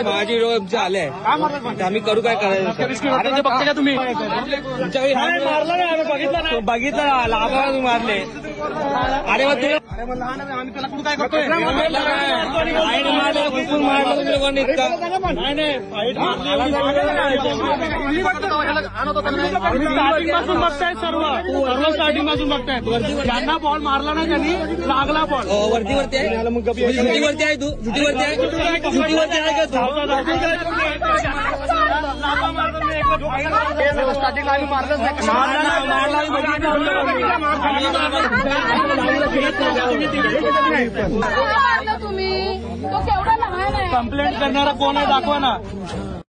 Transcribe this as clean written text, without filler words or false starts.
माझी व्हिडिओ आले आम्ही करू काय करायचं बघते का तुम्ही बघितलं लाभा तुम्ही मारले अरे मग आम्ही त्याला कुठं काय करतोय स्टार्टिंग पासून बघतायत सर्व स्टार्टिंग पासून बघतायत ज्यांना बॉल मारला ना त्यांनी लागला बॉल वरती आहे जुटीवरती आहे तू जुटीवरती आहे का तू स्टार्टिंगला आम्ही मारलंच तुम्ही तो केवढा लहान आहे कंप्लेंट करणारा कोण आहे दाखवा ना